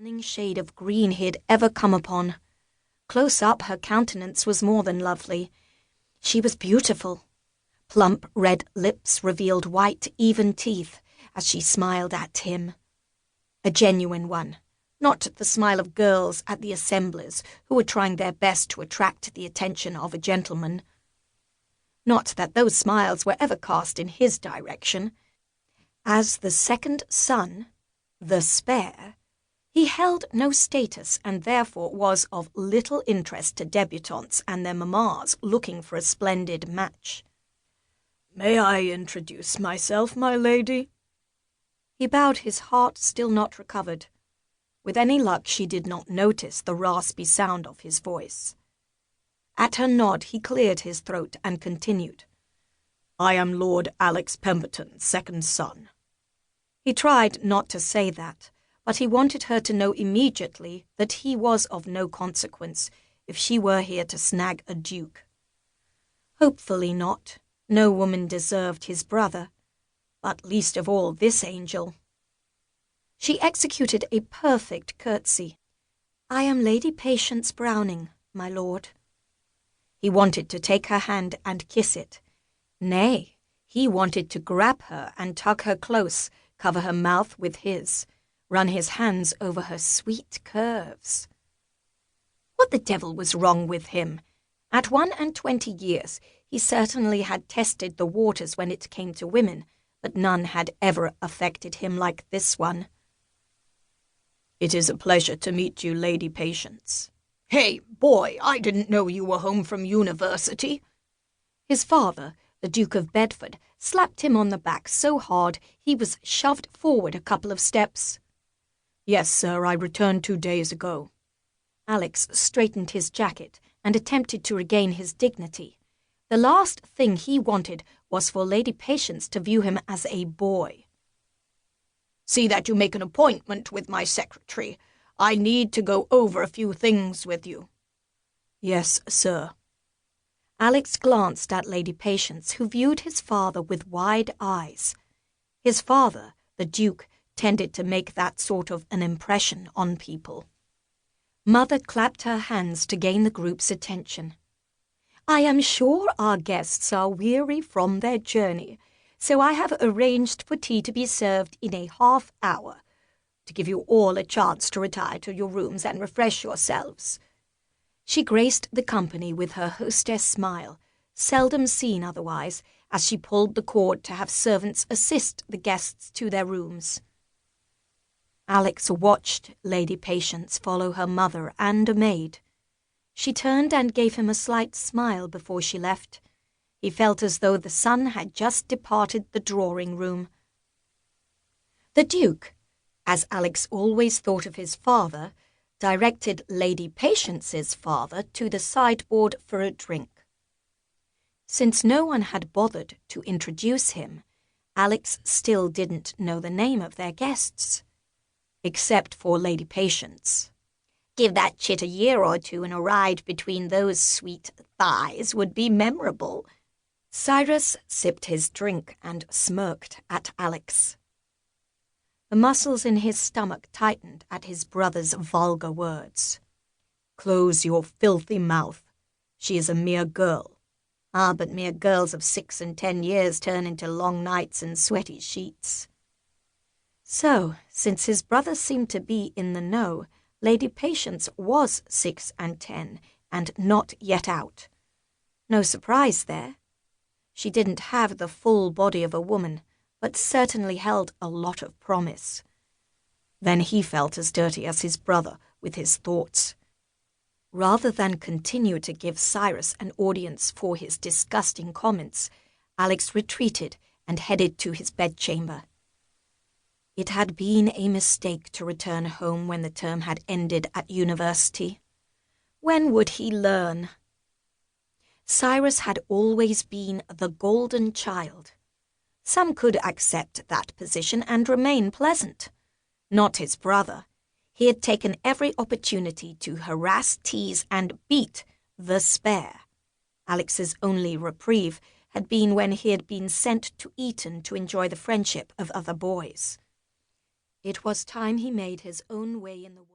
stunning shade of green he had ever come upon. Close up, her countenance was more than lovely. She was beautiful. Plump red lips revealed white, even teeth as she smiled at him. A genuine one, not the smile of girls at the assemblies who were trying their best to attract the attention of a gentleman. Not that those smiles were ever cast in his direction. As the second son, the spare, he held no status and therefore was of little interest to debutantes and their mammas looking for a splendid match. "May I introduce myself, my lady?" He bowed, his heart still not recovered. With any luck, she did not notice the raspy sound of his voice. At her nod, he cleared his throat and continued. "I am Lord Alex Pemberton's second son." He tried not to say that, but he wanted her to know immediately that he was of no consequence if she were here to snag a duke. Hopefully not. No woman deserved his brother, but least of all this angel. She executed a perfect curtsy. "I am Lady Patience Browning, my lord." He wanted to take her hand and kiss it. Nay, he wanted to grab her and tug her close, cover her mouth with his, run his hands over her sweet curves. What the devil was wrong with him? At 21 years, he certainly had tested the waters when it came to women, but none had ever affected him like this one. "It is a pleasure to meet you, Lady Patience." "Hey, boy, I didn't know you were home from university." His father, the Duke of Bedford, slapped him on the back so hard he was shoved forward a couple of steps. "Yes, sir, I returned 2 days ago." Alex straightened his jacket and attempted to regain his dignity. The last thing he wanted was for Lady Patience to view him as a boy. "See that you make an appointment with my secretary. I need to go over a few things with you." "Yes, sir." Alex glanced at Lady Patience, who viewed his father with wide eyes. His father, the Duke, tended to make that sort of an impression on people. Mother clapped her hands to gain the group's attention. "I am sure our guests are weary from their journey, so I have arranged for tea to be served in a half hour, to give you all a chance to retire to your rooms and refresh yourselves." She graced the company with her hostess smile, seldom seen otherwise, as she pulled the cord to have servants assist the guests to their rooms. Alex watched Lady Patience follow her mother and a maid. She turned and gave him a slight smile before she left. He felt as though the sun had just departed the drawing-room. The Duke, as Alex always thought of his father, directed Lady Patience's father to the sideboard for a drink. Since no one had bothered to introduce him, Alex still didn't know the name of their guests. Except for Lady Patience. "Give that chit a year or two and a ride between those sweet thighs would be memorable." Cyrus sipped his drink and smirked at Alex. The muscles in his stomach tightened at his brother's vulgar words. "Close your filthy mouth. She is a mere girl." "Ah, but mere girls of 6 and 10 years turn into long nights and sweaty sheets." So, since his brother seemed to be in the know, Lady Patience was 6 and 10, and not yet out. No surprise there. She didn't have the full body of a woman, but certainly held a lot of promise. Then he felt as dirty as his brother with his thoughts. Rather than continue to give Cyrus an audience for his disgusting comments, Alex retreated and headed to his bedchamber. It had been a mistake to return home when the term had ended at university. When would he learn? Cyrus had always been the golden child. Some could accept that position and remain pleasant. Not his brother. He had taken every opportunity to harass, tease, and beat the spare. Alex's only reprieve had been when he had been sent to Eton to enjoy the friendship of other boys. It was time he made his own way in the world.